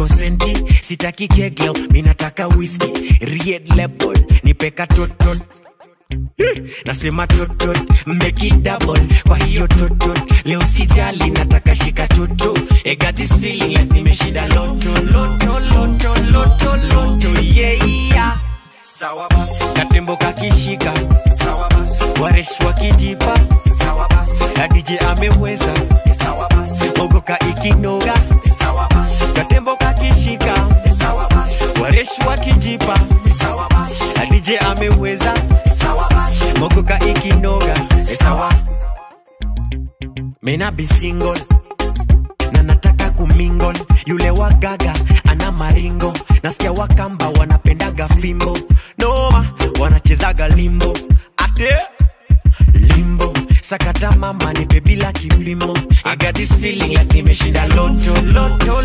niko senti, sitaki kegel, minataka whiskey. Red label, nipeka totot. Nasema totot, make it double. Kwa hiyo totot, leo sijali nataka shika toto. I got this feeling like nimeshinda loto, loto, loto, loto, loto, yeah. Sawa basi, katembo kakishika. Sawa basi, waresh wakijipa. Sawa basi, na DJ ameweza. Sawa basi, mogoka ikinoga. Sawa basi, katembo kakishika. Sawa basi, waresh wakijipa. Sawa basi, na DJ ameweza. Sawa basi, mogoka ikinoga. Sawa, mena be single na nataka kumingle. Yule wagaga ana maringo, nasikia wakamba wanapendaga fimbo. Noma wanachezaga limbo, ate limbo. Sakata mama nipe bila kipimo. I got this feeling like nimeshinda loto, loto.